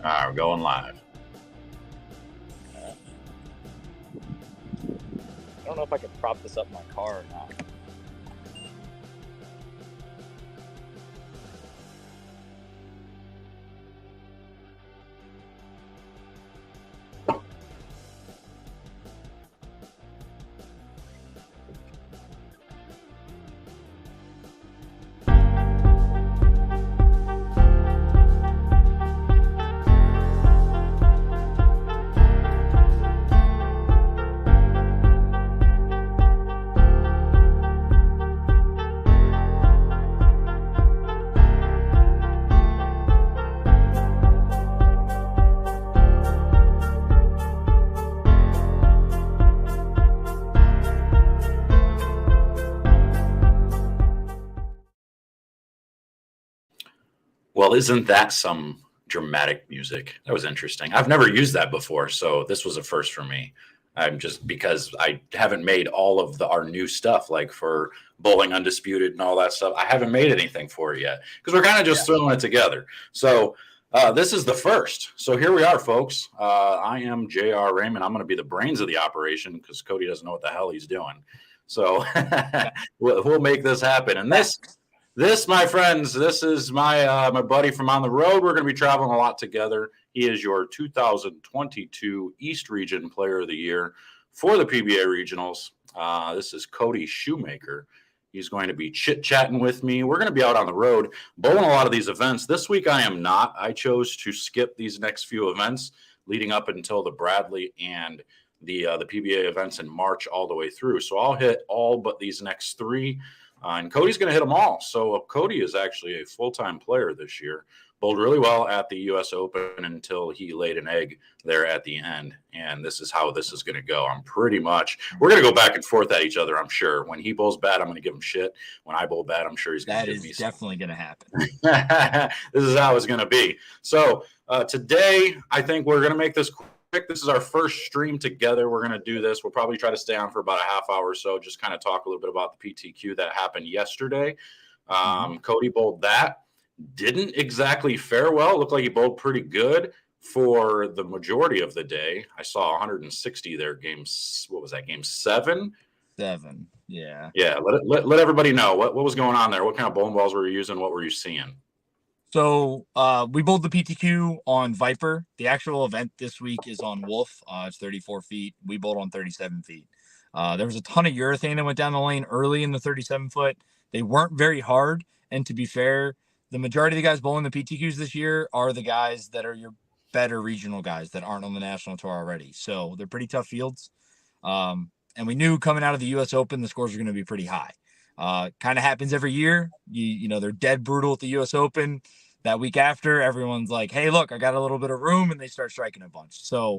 All right, we're going live. I don't know if I can prop this up in my car or not. Well, isn't that some dramatic music? That was interesting. I've never used that before, so this was a first for me. I'm just because I haven't made all of our new stuff, like for Bowling Undisputed and all that stuff. I haven't made anything for it yet because we're kind of just throwing it together. So this is the first. So here we are, folks. I am J.R. Raymond. I'm going to be the brains of the operation because Cody doesn't know what the hell he's doing. So we'll make this happen. And this, my friends, this is my buddy from on the road. We're going to be traveling a lot together. He is your 2022 East Region Player of the Year for the PBA Regionals. This is Cody Shoemaker. He's going to be chit-chatting with me. We're going to be out on the road bowling a lot of these events. This week I am not. I chose to skip these next few events leading up until the Bradley and the PBA events in March all the way through. So I'll hit all but these next three. And Cody's going to hit them all. So Cody is actually a full-time player this year. Bowled really well at the U.S. Open until he laid an egg there at the end. And this is how this is going to go. We're going to go back and forth at each other, I'm sure. When he bowls bad, I'm going to give him shit. When I bowl bad, I'm sure he's going to give me That is definitely going to happen. This is how it's going to be. So today, I think we're going to make this quick. This is our first stream together. We're going to do this. We'll probably try to stay on for about a half hour or so, just kind of talk a little bit about the PTQ that happened yesterday. Cody bowled that. Didn't exactly fare well. Looked like he bowled pretty good for the majority of the day. I saw 160 there. What was that? Game 7? 7. Yeah. Yeah. Let everybody know what was going on there. What kind of bowling balls were you using? What were you seeing? So we bowled the PTQ on Viper. The actual event this week is on Wolf. It's 34 feet. We bowled on 37 feet. There was a ton of urethane that went down the lane early in the 37 foot. They weren't very hard. And to be fair, the majority of the guys bowling the PTQs this year are the guys that are your better regional guys that aren't on the national tour already. So they're pretty tough fields. And we knew coming out of the U.S. Open, the scores are going to be pretty high. Kind of happens every year. You know, they're dead brutal at the U.S. Open. That week after, everyone's like, hey, look, I got a little bit of room, and they start striking a bunch. So,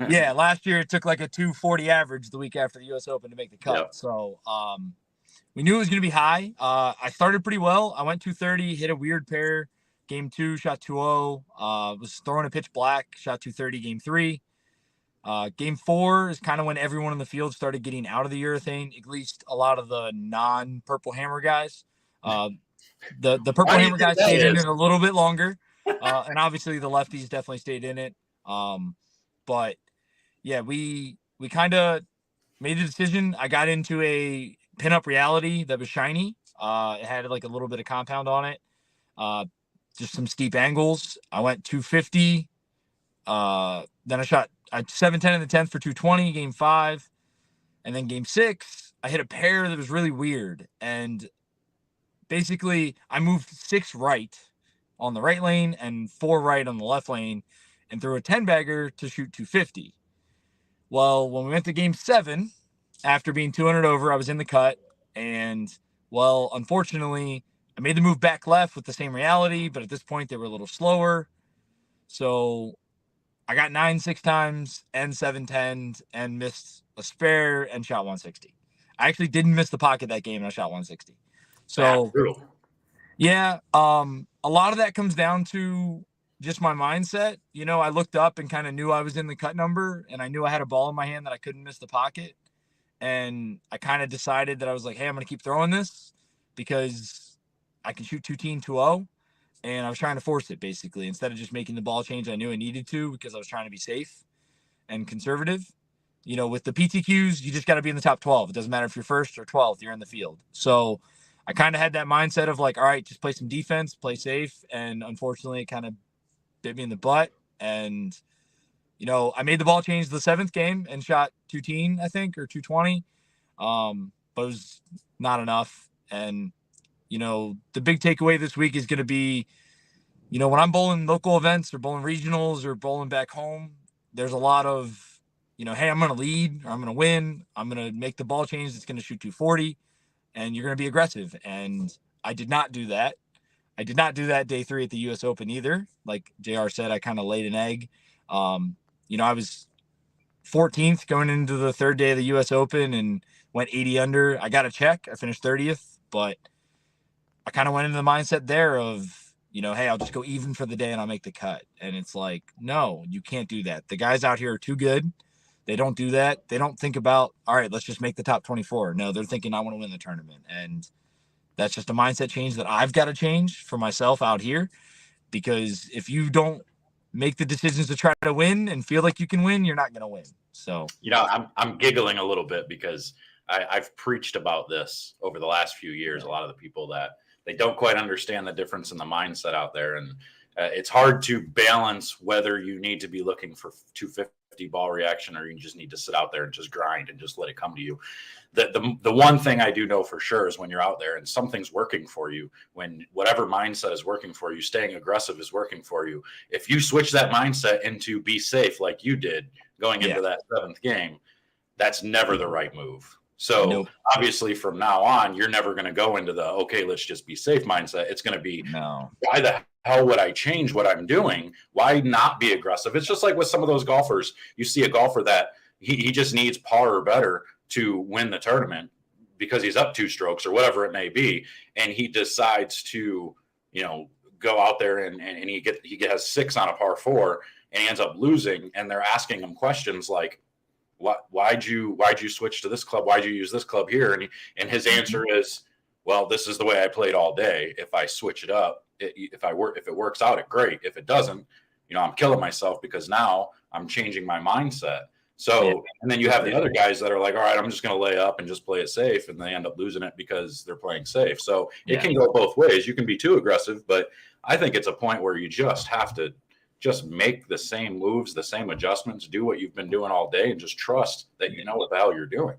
yeah, last year it took like a 240 average the week after the U.S. Open to make the cut. Yep. So we knew it was going to be high. I started pretty well. I went 230, hit a weird pair. Game 2, shot 2-0. Was throwing a pitch black, shot 230 game 3. Game 4 is kind of when everyone in the field started getting out of the urethane, at least a lot of the non-Purple Hammer guys. The Purple Hammer guys stayed in it a little bit longer. And obviously the lefties definitely stayed in it. But yeah, we kind of made a decision. I got into a pinup reality that was shiny. It had like a little bit of compound on it. Just some steep angles. I went 250. Then I shot 710 in the 10th for 220, game 5. And then game 6, I hit a pair that was really weird. And basically, I moved 6 right on the right lane and 4 right on the left lane and threw a 10-bagger to shoot 250. Well, when we went to game 7, after being 200 over, I was in the cut. And, well, unfortunately, I made the move back left with the same reality, but at this point, they were a little slower. So I got 9 6 times and 7-10 and missed a spare and shot 160. I actually didn't miss the pocket that game, and I shot 160. So, yeah, a lot of that comes down to just my mindset. You know, I looked up and kind of knew I was in the cut number, and I knew I had a ball in my hand that I couldn't miss the pocket. And I kind of decided that I was like, hey, I'm going to keep throwing this because I can shoot 2-10, 2-0. and I was trying to force it basically instead of just making the ball change I knew I needed to because I was trying to be safe and conservative. With the PTQs, you just got to be in the top 12. It doesn't matter if you're first or 12th, you're in the field. So I kind of had that mindset of like, all right, just play some defense, play safe. And unfortunately, it kind of bit me in the butt. And, I made the ball change the 7th game and shot 210, I think, or 220. But it was not enough. And, the big takeaway this week is going to be, when I'm bowling local events or bowling regionals or bowling back home, there's a lot of, hey, I'm going to lead or I'm going to win. I'm going to make the ball change. It's going to shoot 240 and you're going to be aggressive. And I did not do that. I did not do that day 3 at the US Open either. Like JR said, I kind of laid an egg. I was 14th going into the 3rd day of the US Open and went 80 under. I got a check. I finished 30th, but I kind of went into the mindset there of, hey, I'll just go even for the day and I'll make the cut. And it's like, no, you can't do that. The guys out here are too good. They don't do that. They don't think about, all right, let's just make the top 24. No, they're thinking, I want to win the tournament. And that's just a mindset change that I've got to change for myself out here. Because if you don't make the decisions to try to win and feel like you can win, you're not going to win. So, I'm giggling a little bit because I've preached about this over the last few years. A lot of the people that they don't quite understand the difference in the mindset out there. And it's hard to balance whether you need to be looking for 250 ball reaction or you just need to sit out there and just grind and just let it come to you. The one thing I do know for sure is when you're out there and something's working for you, when whatever mindset is working for you, staying aggressive is working for you. If you switch that mindset into be safe like you did going into that 7th game, that's never the right move. So obviously from now on, you're never going to go into the, okay, let's just be safe mindset. It's going to be, why the hell would I change what I'm doing? Why not be aggressive? It's just like with some of those golfers. You see a golfer that he just needs par or better to win the tournament because he's up 2 strokes or whatever it may be. And he decides to, go out there and he has 6 on a par 4 and he ends up losing. And they're asking him questions like, why'd you switch to this club? Why'd you use this club here? And his answer is, well, this is the way I played all day. If I switch it up, if it works out, great. If it doesn't, I'm killing myself because now I'm changing my mindset. So, and then you have the other guys that are like, all right, I'm just going to lay up and just play it safe. And they end up losing it because they're playing safe. So it can go both ways. You can be too aggressive, but I think it's a point where you just have to just make the same moves, the same adjustments, do what you've been doing all day and just trust that you know what the hell you're doing.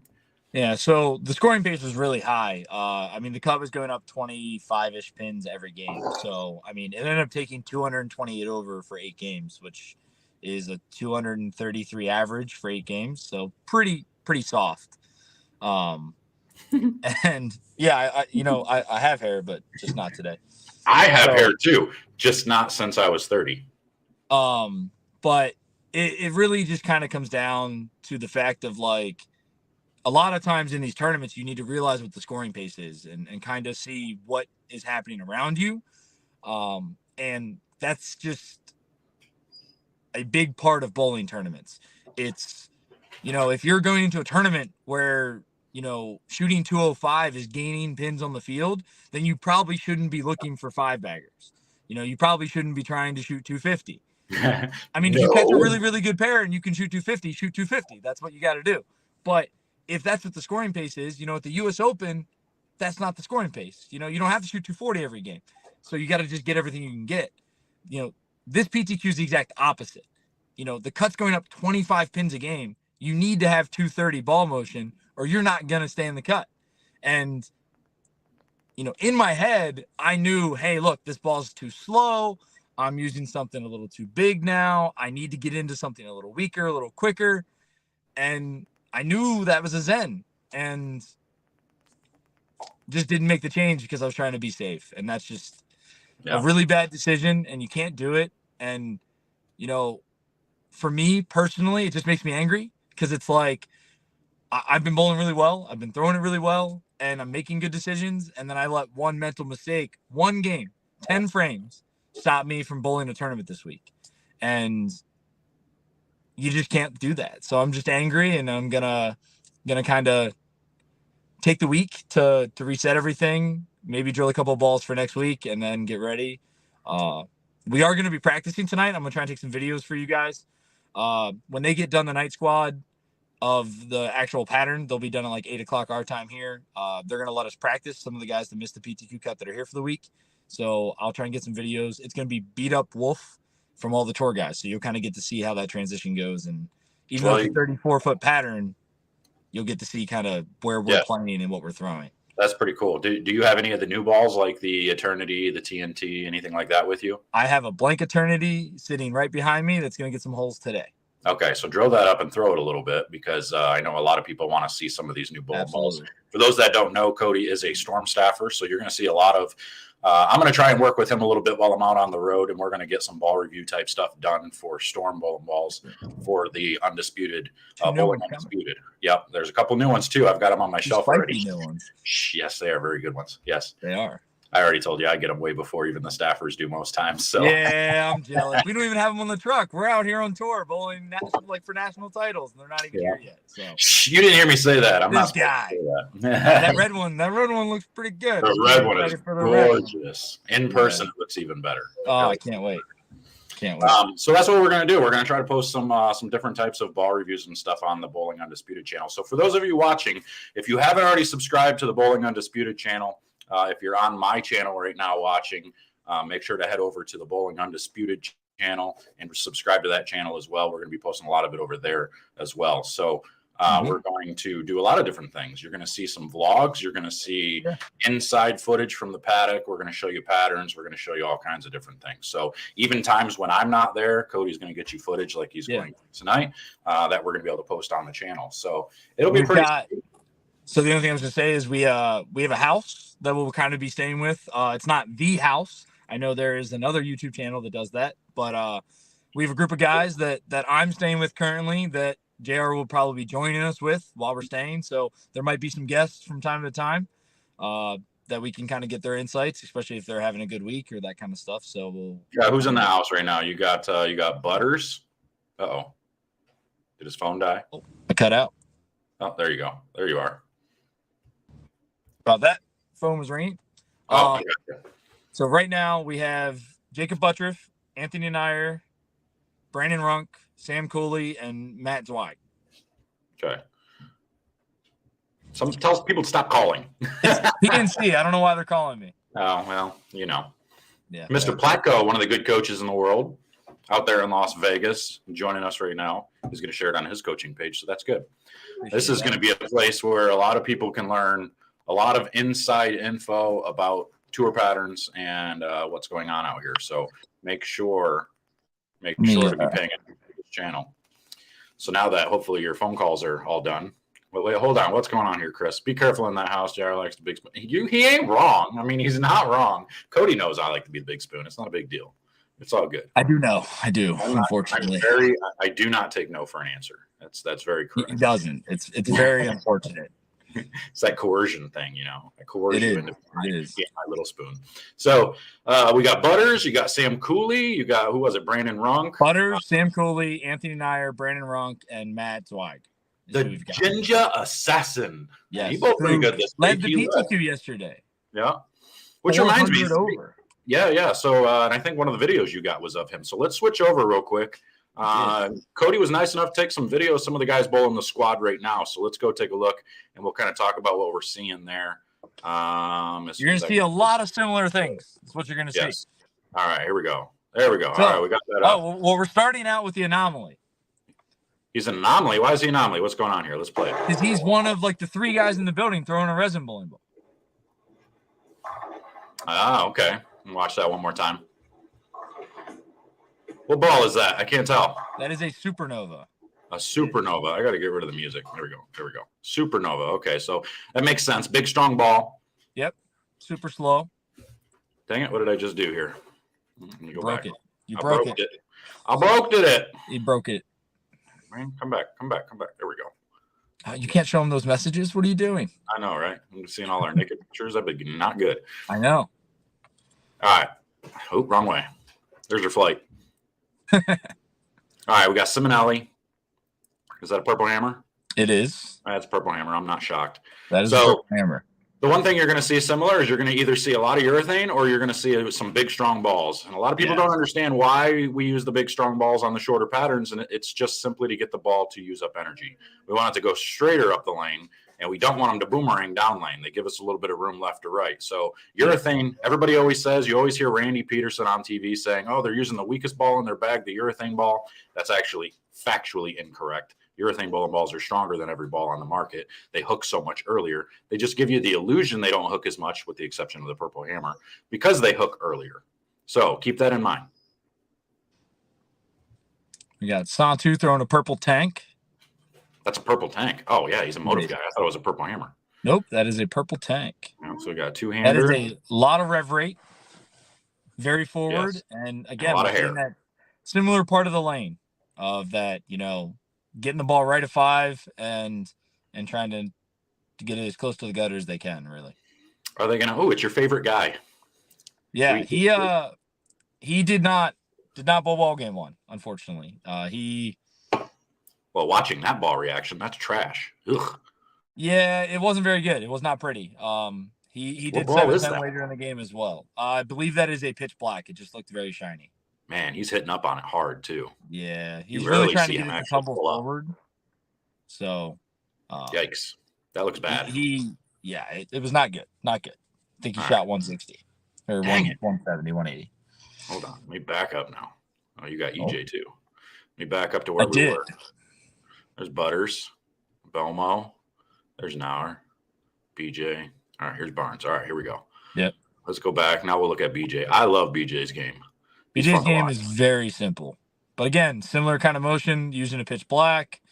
Yeah, so the scoring pace was really high. The cut was going up 25-ish pins every game. So, it ended up taking 228 over for 8 games, which is a 233 average for 8 games. So pretty soft. And I have hair, but just not today. I have hair too, just not since I was 30. But it really just kind of comes down to the fact of like, a lot of times in these tournaments, you need to realize what the scoring pace is and kind of see what is happening around you. And that's just a big part of bowling tournaments. It's, if you're going into a tournament where, shooting 205 is gaining pins on the field, then you probably shouldn't be looking for 5-baggers. You probably shouldn't be trying to shoot 250. If you catch a really, really good pair and you can shoot 250, shoot 250. That's what you got to do. But if that's what the scoring pace is, at the US Open, that's not the scoring pace. You don't have to shoot 240 every game. So you got to just get everything you can get. This PTQ is the exact opposite. The cut's going up 25 pins a game. You need to have 230 ball motion or you're not going to stay in the cut. And, in my head, I knew, hey, look, this ball's too slow. I'm using something a little too big now. I need to get into something a little weaker, a little quicker. And I knew that was a Zen and just didn't make the change because I was trying to be safe. And that's just a really bad decision and you can't do it. And, for me personally, it just makes me angry because it's like, I've been bowling really well. I've been throwing it really well and I'm making good decisions. And then I let one mental mistake, one game, 10 frames, stop me from bowling a tournament this week. And you just can't do that. So I'm just angry and I'm gonna kind of take the week to reset everything, maybe drill a couple of balls for next week and then get ready. We are going to be practicing tonight. I'm going to try and take some videos for you guys. When they get done the night squad of the actual pattern, they'll be done at like 8 o'clock our time here. They're going to let us practice some of the guys that missed the PTQ cut that are here for the week. So I'll try and get some videos. It's going to be beat up wolf from all the tour guys. So you'll kind of get to see how that transition goes. And even though it's a 34-foot pattern, you'll get to see kind of where we're playing and what we're throwing. That's pretty cool. Do you have any of the new balls like the Eternity, the TNT, anything like that with you? I have a blank Eternity sitting right behind me that's going to get some holes today. Okay, so drill that up and throw it a little bit because I know a lot of people want to see some of these new bowling balls. For those that don't know, Cody is a storm staffer, so you're going to see a lot of I'm going to try and work with him a little bit while I'm out on the road, and we're going to get some ball review type stuff done for storm bowling balls for the Undisputed, Bowling Undisputed. Yep, there's a couple new ones too. I've got them on my shelf already. New ones. Yes, they are very good ones. Yes, they are. I already told you I get them way before even the staffers do most times. So yeah, I'm jealous. We don't even have them on the truck. We're out here on tour bowling like for national titles, and they're not even here yet. So you didn't hear me say that. I'm this not guy. That red one looks pretty good. The red one is gorgeous. In person, it looks even better. Oh, I can't wait. So that's what we're going to do. We're going to try to post some different types of ball reviews and stuff on the Bowling Undisputed channel. So for those of you watching, if you haven't already subscribed to the Bowling Undisputed channel, if you're on my channel right now watching, make sure to head over to the Bowling Undisputed channel and subscribe to that channel as well. We're going to be posting a lot of it over there as well. So we're going to do a lot of different things. You're going to see some vlogs. You're going to see inside footage from the paddock. We're going to show you patterns. We're going to show you all kinds of different things. So even times when I'm not there, Cody's going to get you footage like he's going tonight that we're going to be able to post on the channel. So it'll be pretty. So the only thing I was going to say is we have a house that we'll kind of be staying with. It's not the house. I know there is another YouTube channel that does that, but we have a group of guys that I'm staying with currently that JR will probably be joining us with while we're staying. So there might be some guests from time to time that we can kind of get their insights, especially if they're having a good week or that kind of stuff. So who's in the house right now? You got Butters. Uh-oh. Did his phone die? Oh, I cut out. Oh, there you go. There you are. About that, phone was ringing. So right now we have Jacob Buttriff, Anthony Nyer, Brandon Runk, Sam Cooley, and Matt Zweig. Okay. Tell people to stop calling. PNC. I don't know why they're calling me. Oh, well, you know. Yeah. Mr. Platko, one of the good coaches in the world, out there in Las Vegas, joining us right now. He's going to share it on his coaching page, so that's good. This is going to be a place where a lot of people can learn a lot of inside info about tour patterns and what's going on out here. So make sure to be paying attention to this channel. So now that hopefully your phone calls are all done. Wait, hold on. What's going on here, Chris? Be careful in that house. JR likes the big spoon. He ain't wrong. I mean, he's not wrong. Cody knows I like to be the big spoon. It's not a big deal. It's all good. I do know. I do. Unfortunately, I do not take no for an answer. That's very correct. He doesn't. It's very unfortunate. It's that coercion thing, you know. I coerce you into my little spoon. So we got Butters, you got Sam Cooley, you got, who was it, Brandon Runk? Butters, Sam Cooley, Anthony Nyer, Brandon Runk, and Matt Zweig. The Ginger Assassin. Yes. He both pretty good this week. Led the PTQ yesterday. Yeah. Which reminds me. Yeah. So and I think one of the videos you got was of him. So let's switch over real quick. Cody was nice enough to take some videos. Some of the guys bowling the squad right now. So let's go take a look and we'll kind of talk about what we're seeing there. You're going to see a lot of similar things. That's what you're going to see. All right, here we go. There we go. So, all right, we got that up. Well, we're starting out with the anomaly. He's an anomaly. Why is he an anomaly? What's going on here? Let's play it. Because he's one of like the 3 guys in the building throwing a resin bowling ball. Okay. Watch that one more time. What ball is that? I can't tell. That is a supernova. A supernova. I got to get rid of the music. There we go. Supernova. Okay, so that makes sense. Big, strong ball. Yep. Super slow. Dang it. What did I just do here? You broke it. I broke it. You broke it. Man, come back. There we go. You can't show them those messages. What are you doing? I know, right? I'm seeing all our naked pictures. That'd be not good. I know. All right. Oh, wrong way. There's your flight. All right, we got Simonelli. Is that a purple hammer? It is. That's a purple hammer. I'm not shocked. That is a purple hammer. The one thing you're going to see similar is you're going to either see a lot of urethane or you're going to see some big, strong balls. And a lot of people don't understand why we use the big, strong balls on the shorter patterns. And it's just simply to get the ball to use up energy. We want it to go straighter up the lane, and we don't want them to boomerang down lane. They give us a little bit of room left to right. So urethane, everybody always says, you always hear Randy Peterson on TV saying, oh, they're using the weakest ball in their bag, the urethane ball. That's actually factually incorrect. Urethane bowling balls are stronger than every ball on the market. They hook so much earlier. They just give you the illusion they don't hook as much, with the exception of the Purple Hammer, because they hook earlier. So keep that in mind. We got Santu throwing a purple tank. That's a purple tank. Oh, yeah, he's a motive guy. I thought it was a Purple Hammer. Nope, that is a purple tank. So we got a two-hander. That is a lot of rev rate, very forward, Yes. and again, a lot of hair. That similar part of the lane of that, getting the ball right at 5 and trying to get it as close to the gutter as they can, really. Are they gonna? Oh, it's your favorite guy. Yeah, he did not bowl ball game 1, unfortunately. Well, watching that ball reaction, that's trash. Ugh. Yeah, it wasn't very good. It was not pretty. He did 7-10 later in the game as well. I believe that is a pitch black. It just looked very shiny. Man, he's hitting up on it hard too. Yeah, he's really trying to get it to tumble forward. So, yikes, that looks bad. It was not good. Not good. I think he shot 160 or 170, 180. Hold on, let me back up now. Oh, you got EJ too. Let me back up to where we were. There's Butters, Belmo. There's Nauer, BJ. All right, here's Barnes. All right, here we go. Yep. Let's go back. Now we'll look at BJ. I love BJ's game. BJ's game is very simple. But again, similar kind of motion, using a pitch black.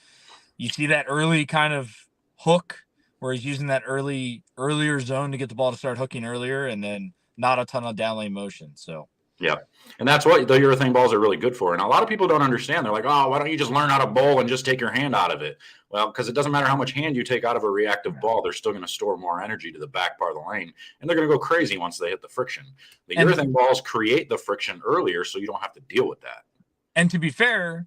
You see that early kind of hook where he's using that earlier zone to get the ball to start hooking earlier, and then not a ton of down lane motion. So yeah. And that's what the urethane balls are really good for. And a lot of people don't understand. They're like, oh, why don't you just learn how to bowl and just take your hand out of it? Well, because it doesn't matter how much hand you take out of a reactive ball, they're still going to store more energy to the back part of the lane. And they're going to go crazy once they hit the friction. The urethane balls create the friction earlier, so you don't have to deal with that. And to be fair,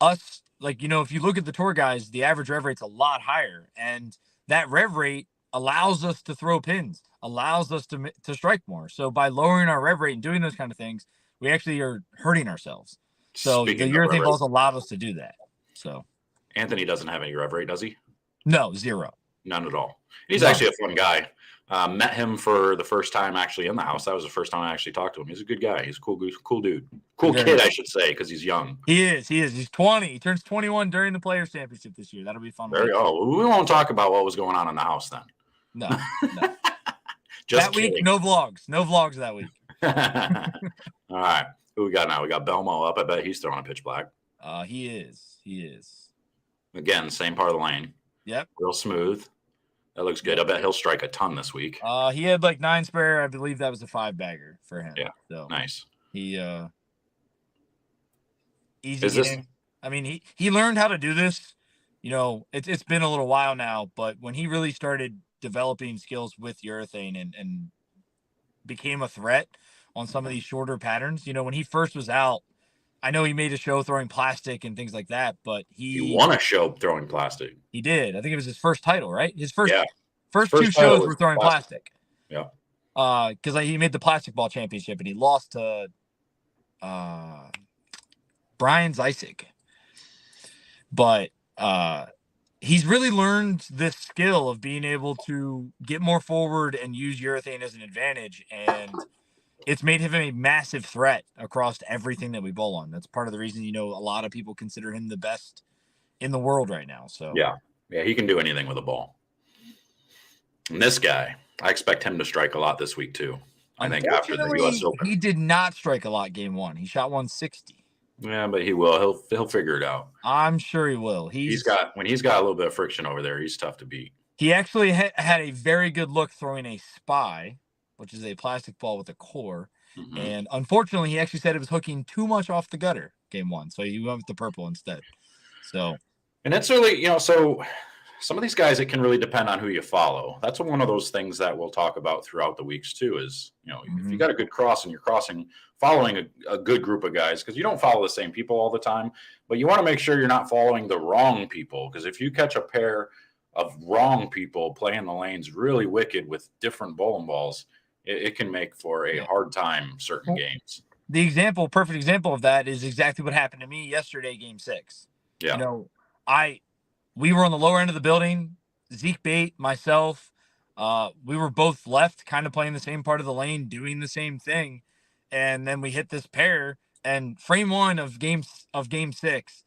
if you look at the tour guys, the average rev rate's a lot higher. And that rev rate allows us to throw pins, allows us to strike more. So by lowering our rev rate and doing those kind of things, we actually are hurting ourselves. So the urethane balls allowed us to do that. So Anthony doesn't have any rev rate, does he? No, 0. None at all. He's actually a fun guy. Met him for the first time actually in the house. That was the first time I actually talked to him. He's a good guy. He's a cool dude. Cool kid, I should say, because he's young. He is. He's 20. He turns 21 during the Players' Championship this year. That'll be fun. There you go. We won't talk about what was going on in the house then. No. Just that week, no vlogs. No vlogs that week. All right. Who we got now? We got Belmo up. I bet he's throwing a pitch black. He is. Again, same part of the lane. Yep. Real smooth. That looks good. I bet he'll strike a ton this week. He had like 9 spare. I believe that was a 5-bagger for him. Yeah. So nice. He easy game. I mean, he learned how to do this. It's been a little while now, but when he really started developing skills with urethane and became a threat on some of these shorter patterns, when he first was out, I know he made a show throwing plastic and things like that, but he won a show throwing plastic. He did. I think it was his first title, right? His first 2 shows were throwing plastic. Yeah. Because he made the plastic ball championship and he lost to Brian Zysick. But he's really learned this skill of being able to get more forward and use urethane as an advantage, and it's made him a massive threat across everything that we bowl on. That's part of the reason, a lot of people consider him the best in the world right now. So yeah, he can do anything with a ball. And this guy, I expect him to strike a lot this week too. I think after the U.S. Open, he did not strike a lot game 1. He shot 160. Yeah, but he will. He'll figure it out. I'm sure he will. When he's got a little bit of friction over there, he's tough to beat. He actually had a very good look throwing a spy, which is a plastic ball with a core. Mm-hmm. And unfortunately, he actually said it was hooking too much off the gutter game 1. So he went with the purple instead. So, and it's really, so some of these guys, it can really depend on who you follow. That's one of those things that we'll talk about throughout the weeks too, is, if you got a good cross and you're following a good group of guys, because you don't follow the same people all the time, but you want to make sure you're not following the wrong people. Because if you catch a pair of wrong people playing the lanes really wicked with different bowling balls, it can make for a hard time certain games. The perfect example of that is exactly what happened to me yesterday, game 6. Yeah. You know, we were on the lower end of the building, Zeke Bate, myself, we were both left kind of playing the same part of the lane, doing the same thing. And then we hit this pair, and frame 1 of game 6,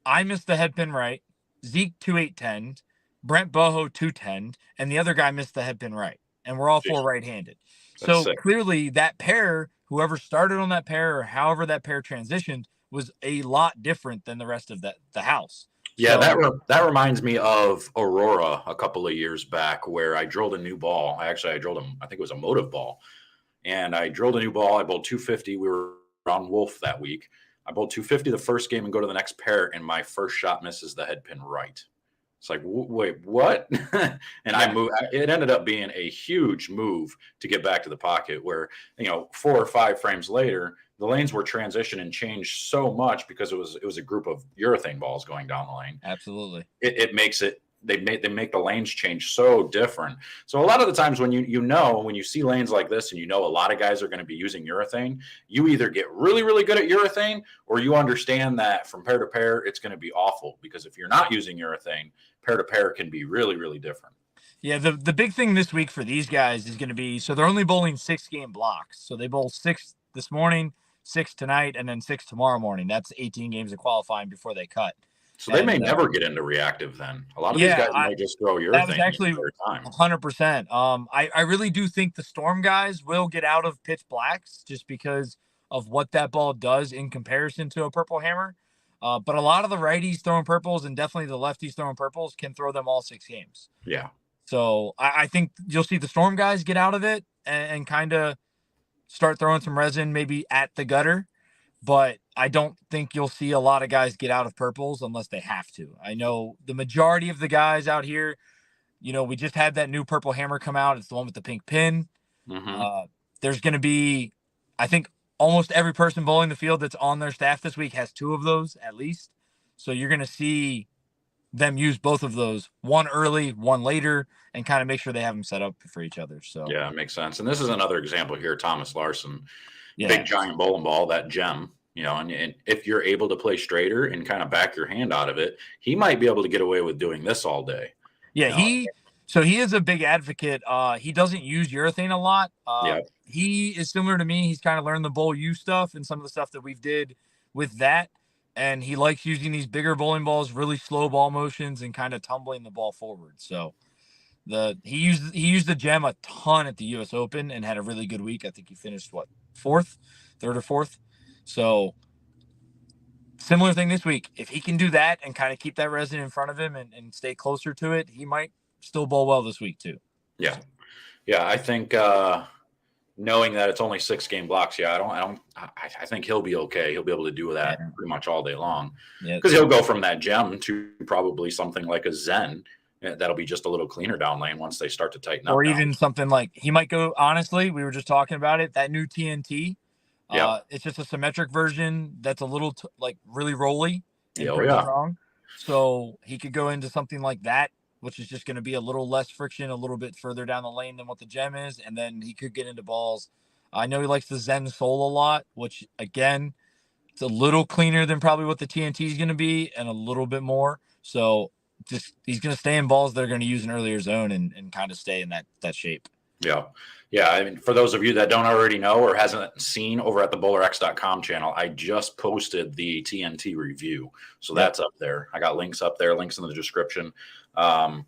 I missed the head pin right, Zeke 2-8-10, Brent Boho 2-10, and the other guy missed the head pin right. And we're all 4 right-handed. So clearly that pair, whoever started on that pair or however that pair transitioned, was a lot different than the rest of the house. Yeah, that reminds me of Aurora a couple of years back, where I drilled a new ball. I drilled I think it was a motive ball. And I drilled a new ball. I bowled 250. We were on Wolf that week. I bowled 250 the first game and go to the next pair, and my first shot misses the head pin right. It's like, wait, what? And I moved. It ended up being a huge move to get back to the pocket where, 4 or 5 frames later, the lanes were transitioned and changed so much because it was a group of urethane balls going down the lane. Absolutely. It makes it, they make the lanes change so different. So a lot of the times when when you see lanes like this and a lot of guys are going to be using urethane, you either get really, really good at urethane, or you understand that from pair to pair, it's going to be awful, because if you're not using urethane, pair to pair can be really, really different. Yeah, the big thing this week for these guys is going to be, so they're only bowling 6-game blocks. So they bowl 6 this morning, 6 tonight, and then 6 tomorrow morning. That's 18 games of qualifying before they cut. So they may never get into reactive then. A lot of these guys might just throw urethane. That was actually 100%. I really do think the Storm guys will get out of pitch blacks just because of what that ball does in comparison to a purple hammer. But a lot of the righties throwing purples, and definitely the lefties throwing purples, can throw them all 6 games. Yeah. So I think you'll see the Storm guys get out of it and kind of start throwing some resin maybe at the gutter. But I don't think you'll see a lot of guys get out of purples unless they have to. I know the majority of the guys out here, we just had that new purple hammer come out. It's the one with the pink pin. Mm-hmm. There's going to be, I think, almost every person bowling the field that's on their staff this week has 2 of those at least. So you're going to see them use both of those, one early, one later, and kind of make sure they have them set up for each other. So yeah, it makes sense. And this is another example here, Thomas Larson, big giant bowling ball, that gem, and if you're able to play straighter and kind of back your hand out of it, he might be able to get away with doing this all day. Yeah, he is a big advocate. He doesn't use urethane a lot. He is similar to me. He's kind of learned the bowl U stuff and some of the stuff that we've did with that. And he likes using these bigger bowling balls, really slow ball motions, and kind of tumbling the ball forward. So he used the gem a ton at the US Open and had a really good week. I think he finished 3rd or 4th. So similar thing this week. If he can do that and kind of keep that resin in front of him and stay closer to it, he might still bowl well this week too. Yeah. Yeah. I think, knowing that it's only 6-game blocks, I think he'll be okay. He'll be able to do that pretty much all day long, because he'll go from that gem to probably something like a Zen. That'll be just a little cleaner down lane once they start to tighten up. Or even something like, he might go, honestly, we were just talking about it, that new TNT. It's just a symmetric version that's a little really rolly and pretty strong. So he could go into something like that, which is just going to be a little less friction, a little bit further down the lane than what the gem is. And then he could get into balls. I know he likes the Zen Soul a lot, which, again, it's a little cleaner than probably what the TNT is going to be, and a little bit more. So he's going to stay in balls that are going to use an earlier zone and kind of stay in that shape. Yeah. Yeah. I mean, for those of you that don't already know or hasn't seen, over at the bowlerx.com channel, I just posted the TNT review. So that's up there. I got links up there, links in the description. I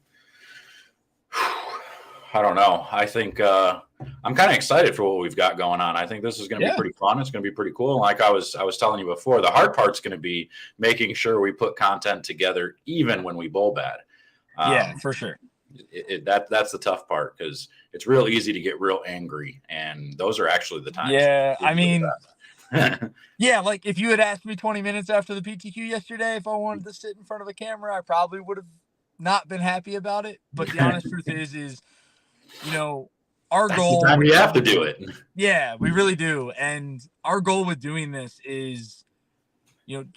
don't know. I think I'm kind of excited for what we've got going on. I think this is going to be pretty fun. It's going to be pretty cool. Like I was telling you before, the hard part's going to be making sure we put content together even when we bowl bad. For sure. That's the tough part, because it's real easy to get real angry, and those are actually the times. Yeah, I mean, like if you had asked me 20 minutes after the PTQ yesterday if I wanted to sit in front of a camera, I probably would have not been happy about it. But the honest truth is, our goal. The time we have to do it. Yeah, we really do. And our goal with doing this is,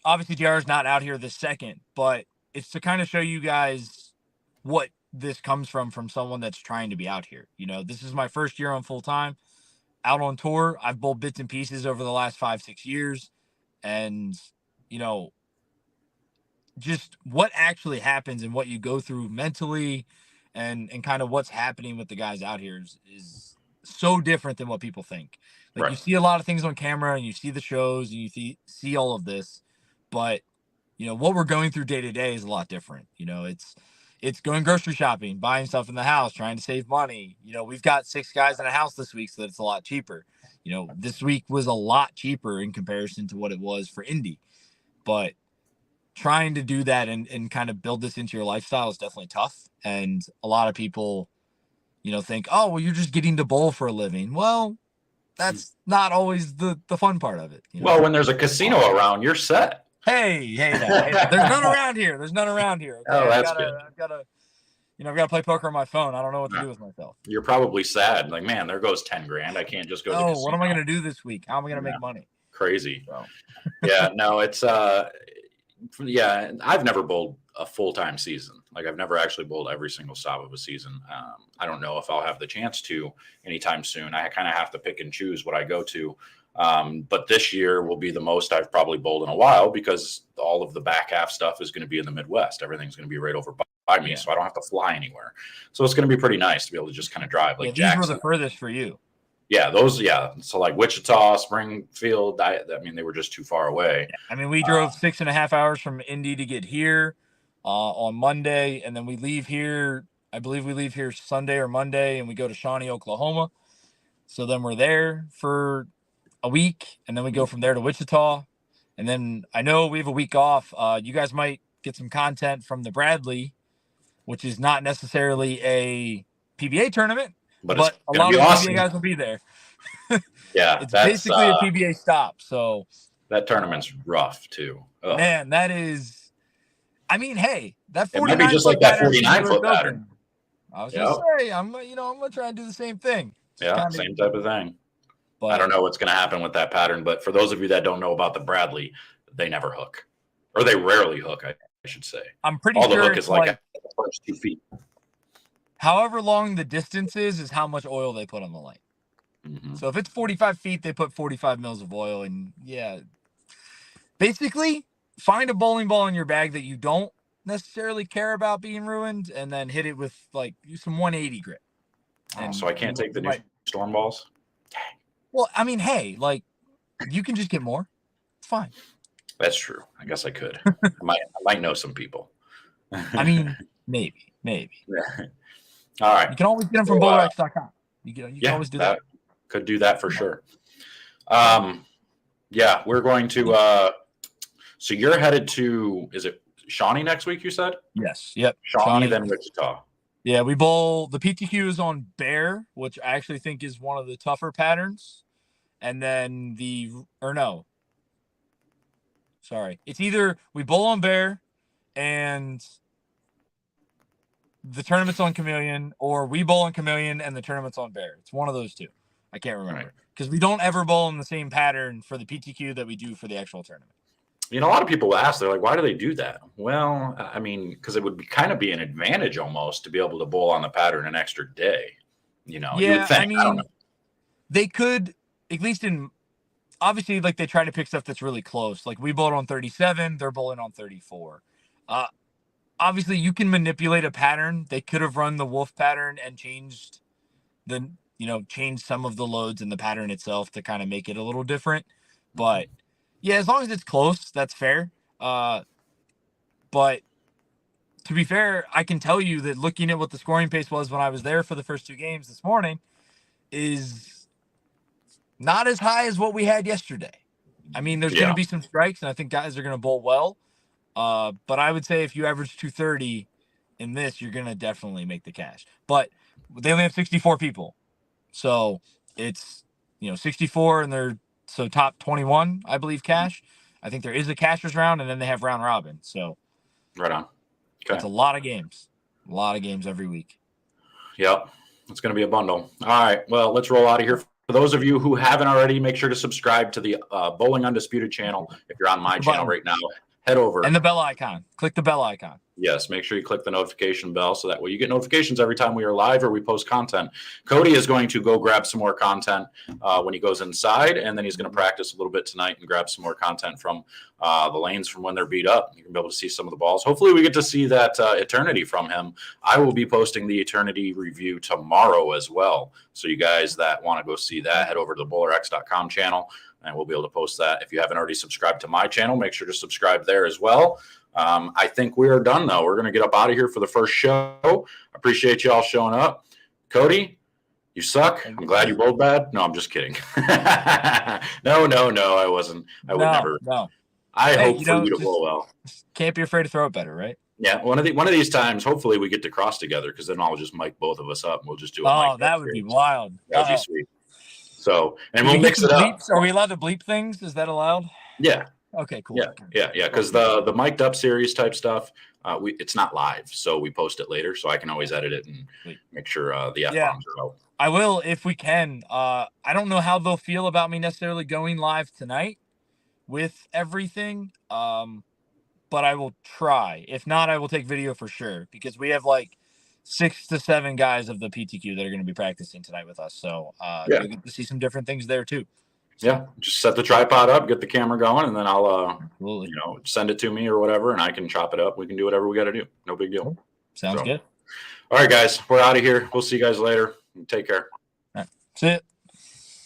obviously JR is not out here this second, but it's to kind of show you guys what this comes from someone that's trying to be out here. This is my first year on full time out on tour. I've bowled bits and pieces over the last 5-6 years, and just what actually happens and what you go through mentally, and kind of what's happening with the guys out here is so different than what people think. Like, Right. you see a lot of things on camera and you see the shows and you see all of this, but what we're going through day to day is a lot different. It's going grocery shopping, buying stuff in the house, trying to save money. We've got 6 guys in a house this week, so that it's a lot cheaper. This week was a lot cheaper in comparison to what it was for Indy, but trying to do that and kind of build this into your lifestyle is definitely tough. And a lot of people, think, oh, well, you're just getting to bowl for a living. Well, that's not always the fun part of it. Well, when there's a casino around, you're set. Hey, there's none around here. Okay? Oh, that's good. I've got to play poker on my phone. I don't know what to do with myself. You're probably sad. Like, man, there goes 10 grand. I can't just go to the casino. What am I going to do this week? How am I going to make money? Crazy. So. Yeah, no, it's yeah, I've never bowled a full-time season. Like, I've never actually bowled every single stop of a season. I don't know if I'll have the chance to anytime soon. I kind of have to pick and choose what I go to. But this year will be the most I've probably bowled in a while, because all of the back half stuff is going to be in the Midwest. Everything's going to be right over by me, so I don't have to fly anywhere. So it's going to be pretty nice to be able to just kind of drive. Like, these were the furthest for you. Yeah, those. Yeah, so like Wichita, Springfield. I mean, they were just too far away. Yeah. I mean, we drove 6.5 hours from Indy to get here on Monday, and then we leave here. I believe we leave here Sunday or Monday, and we go to Shawnee, Oklahoma. So then we're there for a week, and then we go from there to Wichita, and then I know we have a week off. You guys might get some content from the Bradley, which is not necessarily a PBA tournament. But a lot of awesome. PBA guys will be there. Yeah, it's basically a PBA stop. So that tournament's rough too. Ugh. Man, that is. I mean, hey, that 49 it might be just like that 49-foot pattern. I was gonna say, I'm gonna try and do the same thing. Same type of thing. But I don't know what's gonna happen with that pattern. But for those of you that don't know about the Bradley, they never hook, or they rarely hook. I should say. I'm pretty sure all the hook is like the first 2 feet. However long the distance is how much oil they put on the light. Mm-hmm. So if it's 45 feet, they put 45 mils of oil. And basically find a bowling ball in your bag that you don't necessarily care about being ruined, and then hit it with like some 180 grit. So I can't take the new storm balls? Dang. Well, I mean, hey, like, you can just get more. It's fine. That's true. I guess I could. I might know some people. I mean, maybe. All right. You can always get them from bowlrex.com. You can always do that. Could do that for sure. Yeah, we're going to so you're headed to, is it Shawnee next week, you said? Yes. Yep. Shawnee, then Wichita. Yeah, we bowl. The PTQ is on Bear, which I actually think is one of the tougher patterns. And then it's either we bowl on Bear and the tournament's on Chameleon, or we bowl on Chameleon and the tournament's on Bear. It's one of those two. I can't remember, because we don't ever bowl in the same pattern for the PTQ that we do for the actual tournament. A lot of people ask, they're like, why do they do that? Well, I mean, because it would kind of be an advantage almost to be able to bowl on the pattern an extra day. Yeah, you would think. I mean, they could, at least obviously, like, they try to pick stuff that's really close. Like, we bowled on 37, they're bowling on 34. Obviously, you can manipulate a pattern. They could have run the wolf pattern and changed some of the loads in the pattern itself to kind of make it a little different. But yeah, as long as it's close, that's fair. But to be fair, I can tell you that looking at what the scoring pace was when I was there for the first 2 games this morning is not as high as what we had yesterday. I mean, there's going to be some strikes, and I think guys are going to bowl well. But I would say if you average 230 in this, you're going to definitely make the cash. But they only have 64 people. So it's, 64, and they're top 21, I believe, cash. I think there is a cashers round, and then they have round robin. So right on. Okay. It's a lot of games. A lot of games every week. Yep. It's going to be a bundle. All right. Well, let's roll out of here. For those of you who haven't already, make sure to subscribe to the Bowling Undisputed channel. If you're on my channel right now, head over. And the bell icon. Click the bell icon. Yes, make sure you click the notification bell so that way you get notifications every time we are live or we post content. Cody is going to go grab some more content when he goes inside, and then he's going to practice a little bit tonight and grab some more content from the lanes from when they're beat up. You can be able to see some of the balls. Hopefully we get to see that Eternity from him. I will be posting the Eternity review tomorrow as well. So you guys that want to go see that, head over to the bowlerx.com channel, and we'll be able to post that. If you haven't already subscribed to my channel, make sure to subscribe there as well. I think we are done, though. We're going to get up out of here for the first show. Appreciate you all showing up. Cody, you suck. I'm glad you bowled bad. No, I'm just kidding. No, I wasn't. I would never. No. I hope for you to bowl well. Can't be afraid to throw it better, right? Yeah, one of these times, hopefully we get to cross together, because then I'll just mic both of us up and we'll just do it. Oh, that would be wild. That would be sweet. So, and we'll mix it up. Are we allowed to bleep things? Is that allowed? Yeah. Okay, cool. Yeah. Because the mic'd up series type stuff, it's not live, so we post it later. So I can always edit it and make sure the F-bombs are out. I will if we can. I don't know how they'll feel about me necessarily going live tonight with everything, but I will try. If not, I will take video for sure, because we have like 6 to 7 guys of the PTQ that are going to be practicing tonight with us. So you'll get to see some different things there too. Yeah, just set the tripod up, get the camera going, and then I'll send it to me or whatever, and I can chop it up. We can do whatever we got to do. No big deal. Sounds good. All right, guys, we're out of here. We'll see you guys later. Take care. All right. See ya.